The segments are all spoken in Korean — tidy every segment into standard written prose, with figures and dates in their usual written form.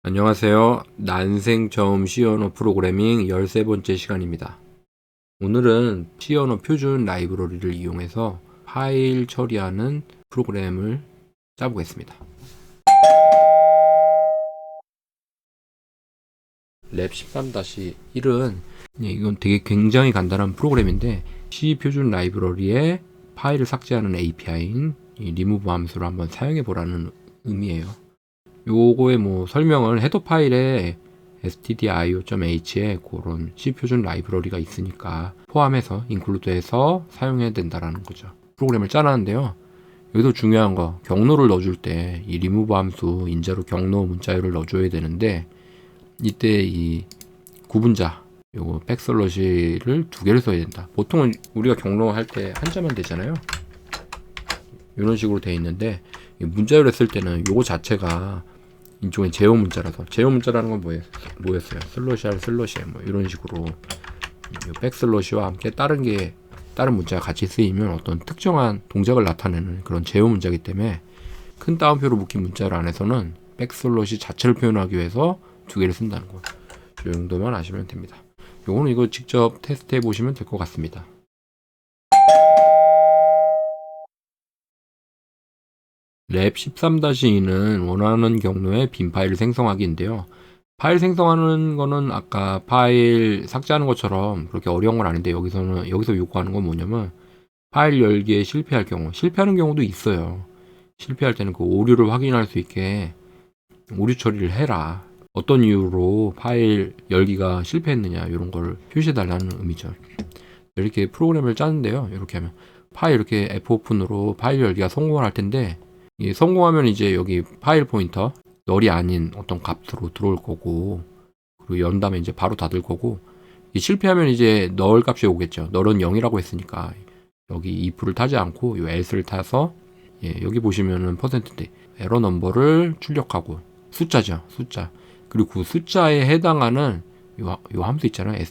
안녕하세요. 난생 처음 C언어 프로그래밍 13번째 시간입니다. 오늘은 C언어 표준 라이브러리를 이용해서 파일 처리하는 프로그램을 짜보겠습니다. 랩 13-1은 이건 되게 굉장히 간단한 프로그램인데 C 표준 라이브러리에 파일을 삭제하는 API인 remove 함수를 한번 사용해 보라는 의미예요. 요거의 설명을 헤더 파일에 stdio.h에 그런 C 표준 라이브러리가 있으니까 포함해서 인클루드해서 사용해야 된다라는 거죠. 프로그램을 짜놨는데요. 여기서 중요한 거 경로를 넣어줄 때 이 remove 함수 인자로 경로 문자열을 넣어줘야 되는데 이때 이 구분자 요거 백슬러시를 두 개를 써야 된다. 보통은 우리가 경로할 때 한자만 되잖아요. 이런 식으로 돼 있는데 문자열을 쓸 때는 요거 자체가 이쪽엔 제어 문자라서 제어 문자라는 건 뭐였어요? 슬러시알 슬러시 뭐 이런 식으로 백슬러시와 함께 다른 문자가 같이 쓰이면 어떤 특정한 동작을 나타내는 그런 제어 문자이기 때문에 큰 따옴표로 묶인 문자를 안에서는 백슬러시 자체를 표현하기 위해서 두 개를 쓴다는 거. 이 정도만 아시면 됩니다. 요거는 이거 직접 테스트해 보시면 될 것 같습니다. 랩 13-2는 원하는 경로에 빈 파일을 생성하기인데요. 파일 생성하는 거는 아까 파일 삭제하는 것처럼 그렇게 어려운 건 아닌데 여기서 요구하는 건 뭐냐면 파일 열기에 실패할 경우, 실패하는 경우도 있어요. 실패할 때는 그 오류를 확인할 수 있게 오류 처리를 해라. 어떤 이유로 파일 열기가 실패했느냐 이런 걸 표시해 달라는 의미죠. 이렇게 프로그램을 짜는데요. 이렇게 하면 파일 이렇게 Fo픈으로 파일 열기가 성공을 할 텐데 성공하면 이제 여기 파일 포인터 널이 아닌 어떤 값으로 들어올 거고 그리고 연 다음에 이제 바로 닫을 거고 실패하면 이제 널 값이 오겠죠. 널은 0이라고 했으니까 여기 if를 타지 않고 요 else를 타서 여기 보시면은 퍼센트인데 에러 넘버를 출력하고 숫자죠. 숫자. 그리고 그 숫자에 해당하는 요 함수 있잖아요.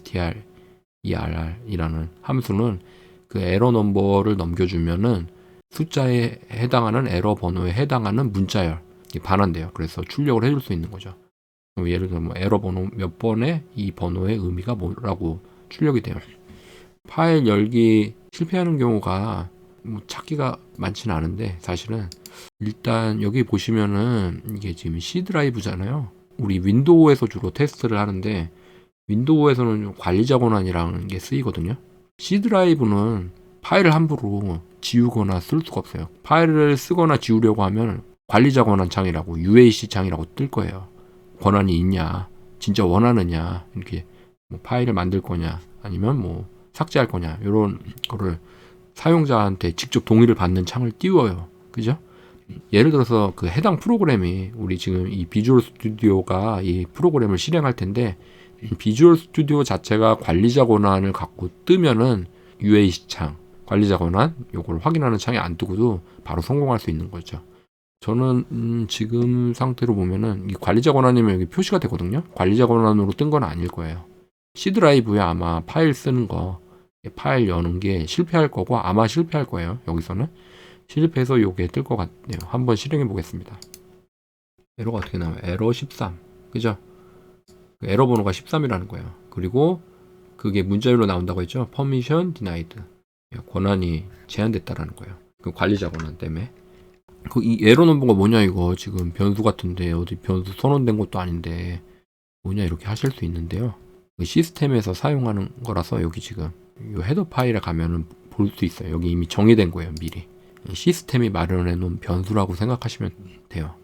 str이라는 함수는 그 에러 넘버를 넘겨주면은 숫자에 해당하는 에러 번호에 해당하는 문자열 반환돼요. 그래서 출력을 해줄 수 있는 거죠. 예를 들어 에러 번호 몇 번에 이 번호의 의미가 뭐라고 출력이 돼요. 파일 열기 실패하는 경우가 찾기가 많지는 않은데 사실은 일단 여기 보시면은 이게 지금 C 드라이브잖아요. 우리 윈도우에서 주로 테스트를 하는데 윈도우에서는 관리자 권한이라는 게 쓰이거든요. C 드라이브는 파일을 함부로 지우거나 쓸 수가 없어요. 파일을 쓰거나 지우려고 하면 관리자 권한 창이라고 UAC 창이라고 뜰 거예요. 권한이 있냐, 진짜 원하느냐, 이렇게 파일을 만들 거냐, 아니면 삭제할 거냐, 이런 거를 사용자한테 직접 동의를 받는 창을 띄워요. 그죠? 예를 들어서 그 해당 프로그램이 우리 지금 이 비주얼 스튜디오가 이 프로그램을 실행할 텐데 비주얼 스튜디오 자체가 관리자 권한을 갖고 뜨면은 UAC 창, 관리자 권한 요걸 확인하는 창이 안 뜨고도 바로 성공할 수 있는 거죠. 저는 지금 상태로 보면은 이 관리자 권한이면 여기 표시가 되거든요. 관리자 권한으로 뜬 건 아닐 거예요. C 드라이브에 아마 파일 쓰는 거, 파일 여는 게 실패할 거고 아마 실패할 거예요. 여기서는 실패해서 요게 뜰 것 같네요. 한번 실행해 보겠습니다. 에러가 어떻게 나와요? 에러 13. 그죠? 에러 번호가 13이라는 거예요. 그리고 그게 문자열로 나온다고 했죠. Permission denied. 권한이 제한됐다라는 거예요. 그 관리자 권한 때문에. 이 에러 넘버가 뭐냐 이거 지금 변수 같은데 어디 변수 선언된 것도 아닌데 뭐냐 이렇게 하실 수 있는데요. 시스템에서 사용하는 거라서 여기 지금 이 헤더 파일에 가면은 볼 수 있어요. 여기 이미 정의된 거예요. 미리. 시스템이 마련해 놓은 변수라고 생각하시면 돼요.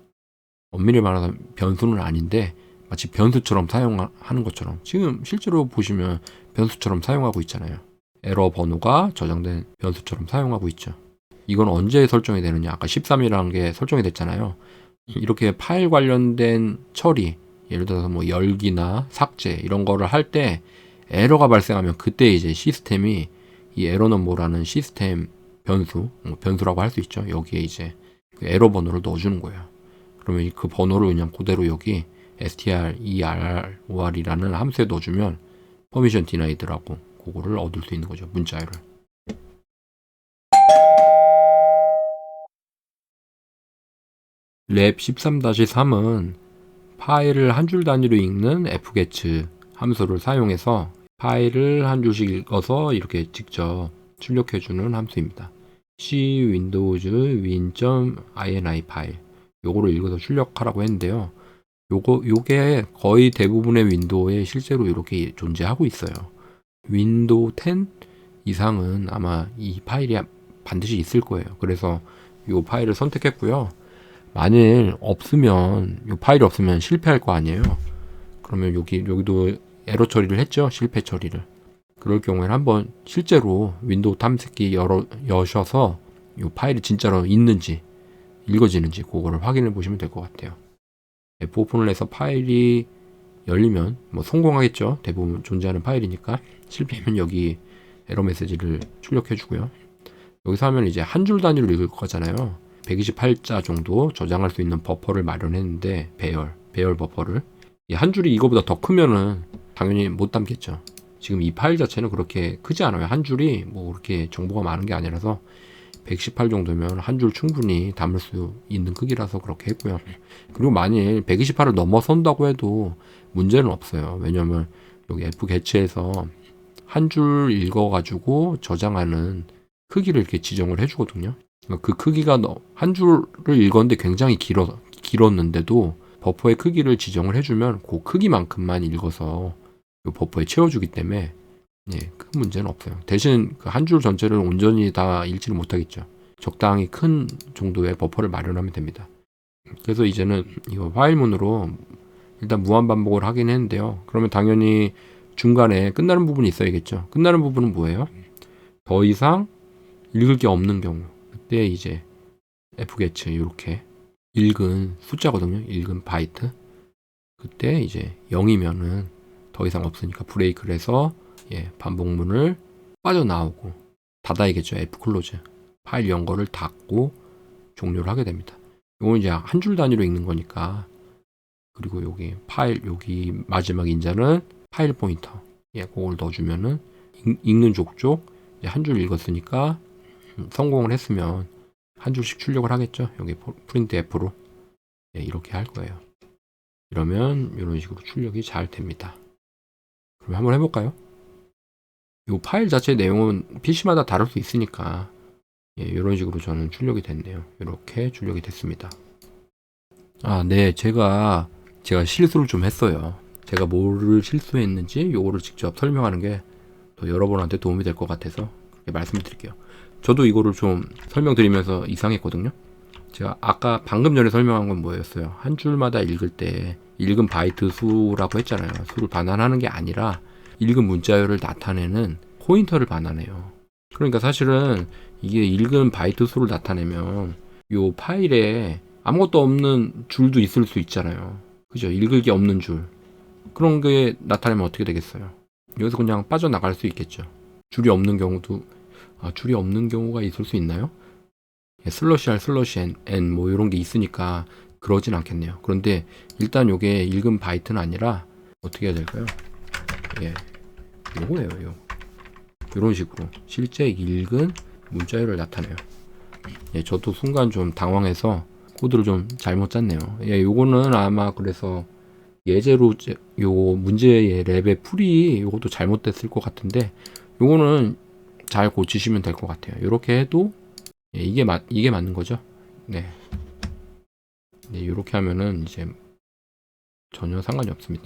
엄밀히 말하면 변수는 아닌데 마치 변수처럼 사용하는 것처럼 지금 실제로 보시면 변수처럼 사용하고 있잖아요. 에러 번호가 저장된 변수처럼 사용하고 있죠. 이건 언제 설정이 되느냐? 아까 13이라는 게 설정이 됐잖아요. 이렇게 파일 관련된 처리, 예를 들어서 열기나 삭제 이런 거를 할 때 에러가 발생하면 그때 이제 시스템이 이 에러 넘버라는 시스템 변수라고 할 수 있죠. 여기에 이제 그 에러 번호를 넣어주는 거예요. 그러면 그 번호를 그냥 그대로 여기 streror이라는 함수에 넣어주면 permission denied라고 그거를 얻을 수 있는 거죠. 문자열을. 랩 13-3은 파일을 한 줄 단위로 읽는 fget 함수를 사용해서 파일을 한 줄씩 읽어서 이렇게 직접 출력해주는 함수입니다. c windows win.ini 파일 요거를 읽어서 출력하라고 했는데요. 요게 거의 대부분의 윈도우에 실제로 이렇게 존재하고 있어요. 윈도우 10 이상은 아마 이 파일이 반드시 있을 거예요. 그래서 요 파일을 선택했고요. 만일 없으면, 요 파일이 없으면 실패할 거 아니에요. 그러면 여기도 에러 처리를 했죠. 실패 처리를. 그럴 경우에는 한번 실제로 윈도우 탐색기 여셔서 이 파일이 진짜로 있는지 읽어지는지 그거를 확인해 보시면 될 것 같아요. F5를 해서 파일이 열리면 뭐 성공하겠죠. 대부분 존재하는 파일이니까. 실패하면 여기 에러 메시지를 출력해 주고요. 여기서 하면 이제 한 줄 단위로 읽을 거잖아요. 128자 정도 저장할 수 있는 버퍼를 마련했는데 배열 버퍼를 한 줄이 이거보다 더 크면은 당연히 못 담겠죠. 지금 이 파일 자체는 그렇게 크지 않아요. 한 줄이 뭐 그렇게 정보가 많은 게 아니라서 118 정도면 한 줄 충분히 담을 수 있는 크기라서 그렇게 했고요. 그리고 만일 128을 넘어선다고 해도 문제는 없어요. 왜냐면 여기 fget에서 한 줄 읽어가지고 저장하는 크기를 이렇게 지정을 해주거든요. 그 크기가 한 줄을 읽었는데 굉장히 길었는데도 버퍼의 크기를 지정을 해주면 그 크기만큼만 읽어서 이 버퍼에 채워주기 때문에 큰 문제는 없어요. 대신 그 한 줄 전체를 온전히 다 읽지를 못하겠죠. 적당히 큰 정도의 버퍼를 마련하면 됩니다. 그래서 이제는 이거 파일문으로 일단 무한 반복을 하긴 했는데요. 그러면 당연히 중간에 끝나는 부분이 있어야겠죠. 끝나는 부분은 뭐예요? 더 이상 읽을 게 없는 경우. 그때 이제 fget 이렇게 읽은 숫자거든요. 읽은 바이트. 그때 이제 0이면은 더 이상 없으니까 브레이크를 해서 반복문을 빠져나오고 닫아야겠죠. fclose. 파일 연거를 닫고 종료를 하게 됩니다. 이건 이제 한 줄 단위로 읽는 거니까. 그리고 여기 파일 여기 마지막 인자는 파일 포인터. 그걸 넣어주면은 읽는 족족 한 줄 읽었으니까 성공을 했으면 한 줄씩 출력을 하겠죠. 여기 프린트 F로 이렇게 할 거예요. 이러면 이런 식으로 출력이 잘 됩니다. 그럼 한번 해볼까요? 이 파일 자체 내용은 PC마다 다를 수 있으니까 이런 식으로 저는 출력이 됐네요. 이렇게 출력이 됐습니다. 네, 제가 실수를 좀 했어요. 제가 뭐를 실수했는지 요거를 직접 설명하는 게 더 여러분한테 도움이 될 것 같아서 그렇게 말씀을 드릴게요. 저도 이거를 좀 설명드리면서 이상했거든요. 제가 아까 방금 전에 설명한 건 뭐였어요? 한 줄마다 읽을 때 읽은 바이트 수라고 했잖아요. 수를 반환하는 게 아니라 읽은 문자열을 나타내는 포인터를 반환해요. 그러니까 사실은 이게 읽은 바이트 수를 나타내면 요 파일에 아무것도 없는 줄도 있을 수 있잖아요. 그죠? 읽을 게 없는 줄. 그런 게 나타내면 어떻게 되겠어요? 여기서 그냥 빠져나갈 수 있겠죠. 줄이 없는 경우도 줄이 없는 경우가 있을 수 있나요? 슬러시 R, 슬러시 N 뭐 이런 게 있으니까 그러진 않겠네요. 그런데 일단 요게 읽은 바이트는 아니라 어떻게 해야 될까요? 요거예요. 이런 식으로 실제 읽은 문자열을 나타내요. 저도 순간 좀 당황해서 코드를 좀 잘못 짰네요. 요거는 아마 그래서 예제로 요 문제의 랩의 풀이 요것도 잘못됐을 것 같은데 요거는 잘 고치시면 될 것 같아요. 이렇게 해도 이게 맞는 거죠. 이렇게 하면은 이제 전혀 상관이 없습니다.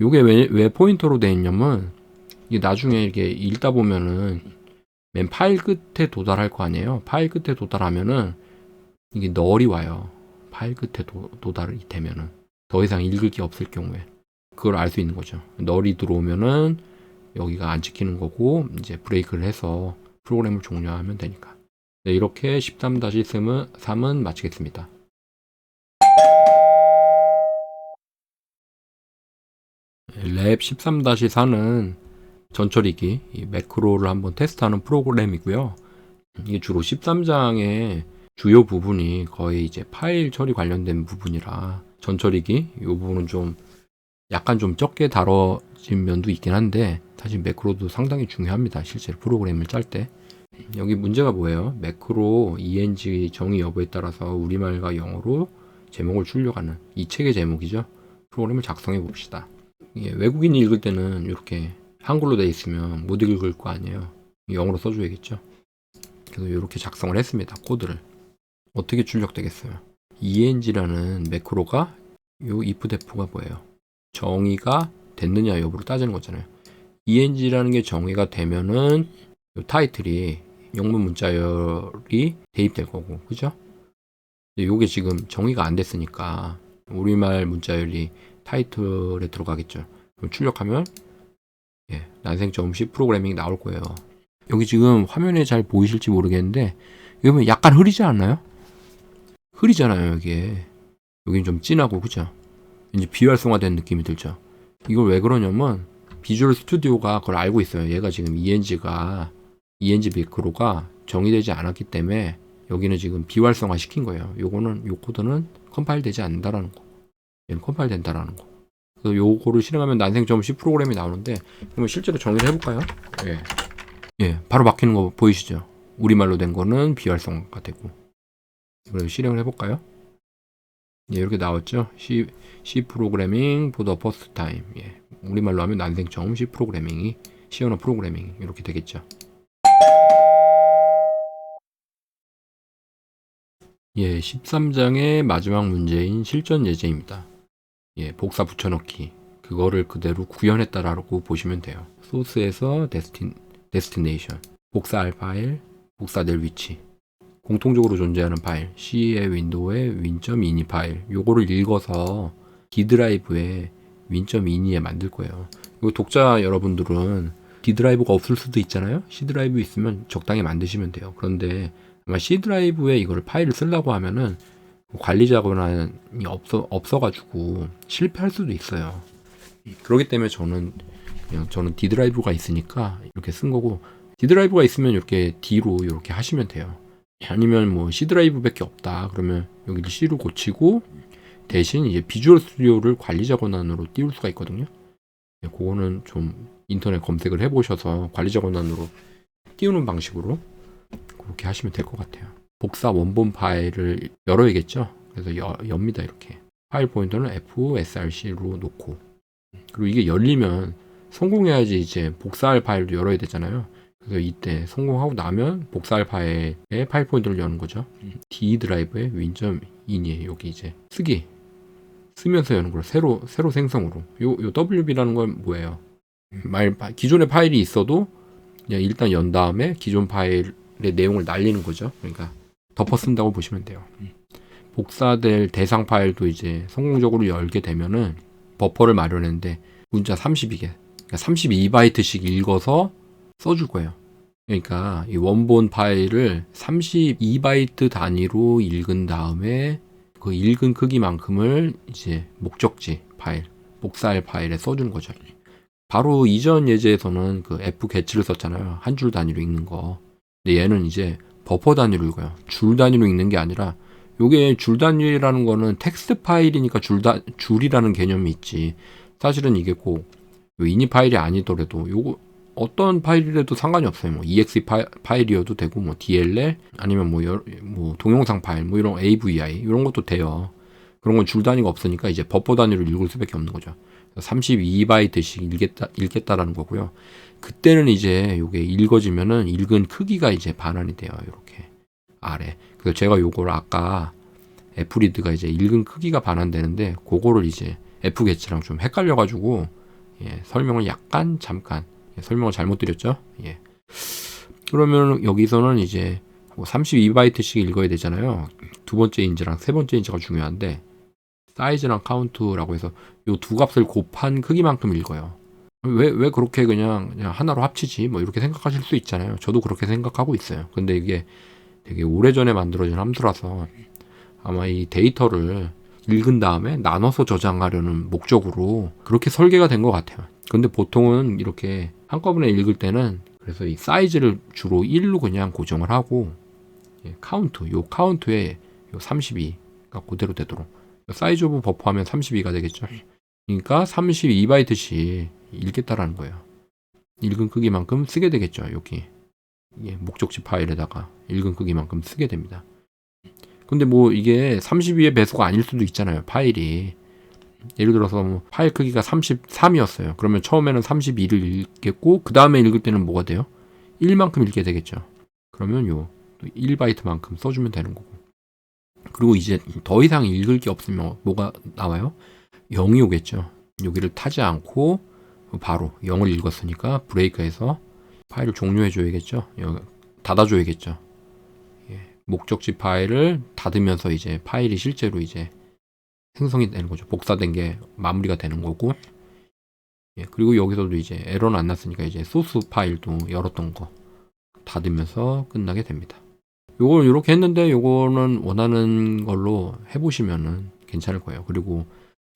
요게 왜 포인터로 되어 있냐면 이게 나중에 이렇게 읽다 보면은 맨 파일 끝에 도달할 거 아니에요. 파일 끝에 도달하면은 이게 널이 와요. 파일 끝에 도달이 되면은 더 이상 읽을 게 없을 경우에 그걸 알 수 있는 거죠. 널이 들어오면은 여기가 안 찍히는 거고 이제 브레이크를 해서 프로그램을 종료하면 되니까. 이렇게 13-3은 마치겠습니다. 랩 13-4는 전처리기 매크로를 한번 테스트하는 프로그램이고요. 이게 주로 13장의 주요 부분이 거의 이제 파일 처리 관련된 부분이라 전처리기 이 부분은 좀 약간 좀 적게 다뤄진 면도 있긴 한데 사실 매크로도 상당히 중요합니다. 실제로 프로그램을 짤 때. 여기 문제가 뭐예요? 매크로 ENG 정의 여부에 따라서 우리말과 영어로 제목을 출력하는 이 책의 제목이죠. 프로그램을 작성해 봅시다. 이게 외국인이 읽을 때는 이렇게 한글로 돼 있으면 못 읽을 거 아니에요. 영어로 써줘야겠죠. 그래서 이렇게 작성을 했습니다. 코드를. 어떻게 출력되겠어요? eng라는 매크로가 요 ifdef가 뭐예요? 정의가 됐느냐 여부를 따지는 거잖아요. eng라는 게 정의가 되면은 요 타이틀이 영문 문자열이 대입될 거고, 그죠? 요게 지금 정의가 안 됐으니까 우리말 문자열이 타이틀에 들어가겠죠. 그럼 출력하면 난생.C 프로그래밍이 나올 거예요. 여기 지금 화면에 잘 보이실지 모르겠는데 여기 보면 약간 흐리지 않나요? 흐리잖아요. 이게 여긴 좀 진하고, 그죠? 이제 비활성화된 느낌이 들죠. 이걸 왜 그러냐면 비주얼 스튜디오가 그걸 알고 있어요. 얘가 지금 ENG 매크로가 정의되지 않았기 때문에 여기는 지금 비활성화 시킨 거예요. 요거는 요 코드는 컴파일 되지 않는다라는 거. 얘는 컴파일 된다라는 거. 그래서 요거를 실행하면 난생.C 프로그램이 나오는데, 그러면 실제로 정의를 해볼까요? 바로 바뀌는 거 보이시죠? 우리말로 된 거는 비활성화가 되고. 그래서 실행을 해볼까요? 이렇게 나왔죠? C 프로그래밍 for the first time. 우리말로 하면 난생.C 프로그래밍이 C 언어 프로그래밍 이렇게 되겠죠. 13장의 마지막 문제인 실전 예제입니다. 복사 붙여넣기. 그거를 그대로 구현했다라고 보시면 돼요. 소스에서 데스티네이션. 복사할 파일, 복사될 위치. 공통적으로 존재하는 파일, C의 윈도우의 win.ini 파일. 요거를 읽어서 D 드라이브에 win.ini에 만들 거예요. 이거 독자 여러분들은 D 드라이브가 없을 수도 있잖아요. C 드라이브 있으면 적당히 만드시면 돼요. 그런데 아마 C 드라이브에 이걸 파일을 쓰려고 하면은 관리자 권한이 없어가지고 실패할 수도 있어요. 그렇기 때문에 저는 D 드라이브가 있으니까 이렇게 쓴 거고, D 드라이브가 있으면 이렇게 D로 이렇게 하시면 돼요. 아니면 뭐 C 드라이브밖에 없다 그러면 여기를 C로 고치고 대신 이제 비주얼 스튜디오를 관리자 권한으로 띄울 수가 있거든요. 그거는 좀 인터넷 검색을 해보셔서 관리자 권한으로 띄우는 방식으로 그렇게 하시면 될 것 같아요. 복사 원본 파일을 열어야겠죠. 그래서 엽니다. 이렇게 파일 포인터는 fsrc로 놓고, 그리고 이게 열리면 성공해야지 이제 복사할 파일도 열어야 되잖아요. 그래서 이때 성공하고 나면 복사할 파일의 파일 포인터를 여는 거죠. D 드라이브에 win.ini 여기 이제 쓰면서 여는 걸 새로 생성으로. 요 WB라는 건 뭐예요? 기존의 파일이 있어도 그냥 일단 연 다음에 기존 파일의 내용을 날리는 거죠. 그러니까 덮어 쓴다고 보시면 돼요. 복사될 대상 파일도 이제 성공적으로 열게 되면은 버퍼를 마련했는데 문자 32개, 그러니까 32바이트씩 읽어서 써줄 거예요. 그러니까 이 원본 파일을 32바이트 단위로 읽은 다음에 그 읽은 크기만큼을 이제 목적지 파일, 복사할 파일에 써주는 거죠. 바로 이전 예제에서는 그 f get를 썼잖아요. 한 줄 단위로 읽는 거. 근데 얘는 이제 버퍼 단위로 읽어요. 줄 단위로 읽는 게 아니라, 요게 줄 단위라는 거는 텍스트 파일이니까 줄이라는 개념이 있지. 사실은 이게 꼭 ini 파일이 아니더라도 요거 어떤 파일이라도 상관이 없어요. 뭐 exe 파일이어도 되고, 뭐 dll 아니면 뭐 동영상 파일, 뭐 이런 AVI 이런 것도 돼요. 그런 건 줄 단위가 없으니까 이제 버퍼 단위로 읽을 수밖에 없는 거죠. 32바이트씩 읽겠다라는 거고요. 그때는 이제 요게 읽어지면은 읽은 크기가 이제 반환이 돼요. 이렇게 아래. 그래서 제가 요걸 아까 fread가 이제 읽은 크기가 반환되는데, 그거를 이제 fget랑 좀 헷갈려가지고 설명을 잠깐 설명을 잘못 드렸죠. 그러면 여기서는 이제 32바이트씩 읽어야 되잖아요. 두 번째 인지랑 세 번째 인지가 중요한데, 사이즈랑 카운트라고 해서 요 두 값을 곱한 크기만큼 읽어요. 왜 그렇게 그냥 하나로 합치지? 뭐 이렇게 생각하실 수 있잖아요. 저도 그렇게 생각하고 있어요. 근데 이게 되게 오래전에 만들어진 함수라서 아마 이 데이터를 읽은 다음에 나눠서 저장하려는 목적으로 그렇게 설계가 된 것 같아요. 근데 보통은 이렇게 한꺼번에 읽을 때는 그래서 이 사이즈를 주로 1로 그냥 고정을 하고, 카운트에 요 32가 그대로 되도록, 사이즈 오브 버퍼 하면 32가 되겠죠. 그러니까 32바이트씩 읽겠다라는 거예요. 읽은 크기만큼 쓰게 되겠죠. 여기 목적지 파일에다가 읽은 크기만큼 쓰게 됩니다. 근데 뭐 이게 32의 배수가 아닐 수도 있잖아요. 파일이. 예를 들어서 뭐 파일 크기가 33이었어요. 그러면 처음에는 32를 읽겠고 그 다음에 읽을 때는 뭐가 돼요? 1만큼 읽게 되겠죠. 그러면 요 1바이트만큼 써주면 되는 거고. 그리고 이제 더 이상 읽을 게 없으면 뭐가 나와요? 0이 오겠죠. 여기를 타지 않고 바로 0을 읽었으니까 브레이크해서 파일을 종료해 줘야겠죠. 닫아 줘야겠죠. 목적지 파일을 닫으면서 이제 파일이 실제로 이제 생성이 되는 거죠. 복사된 게 마무리가 되는 거고. 그리고 여기서도 이제 에러는 안 났으니까 이제 소스 파일도 열었던 거 닫으면서 끝나게 됩니다. 요걸 이렇게 했는데 요거는 원하는 걸로 해보시면은 괜찮을 거예요. 그리고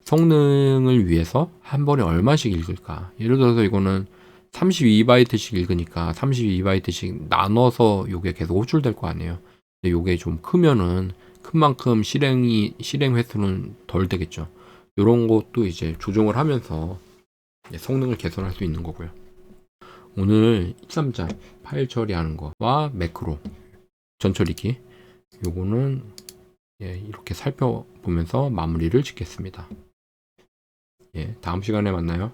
성능을 위해서 한 번에 얼마씩 읽을까? 예를 들어서 이거는 32바이트씩 읽으니까 32바이트씩 나눠서 요게 계속 호출될 거 아니에요. 근데 요게 좀 크면은 큰 만큼 실행 횟수는 덜 되겠죠. 요런 것도 이제 조정을 하면서 성능을 개선할 수 있는 거고요. 오늘 13장 파일 처리하는 거와 매크로 전처리기 요거는 이렇게 살펴보면서 마무리를 짓겠습니다. 다음 시간에 만나요.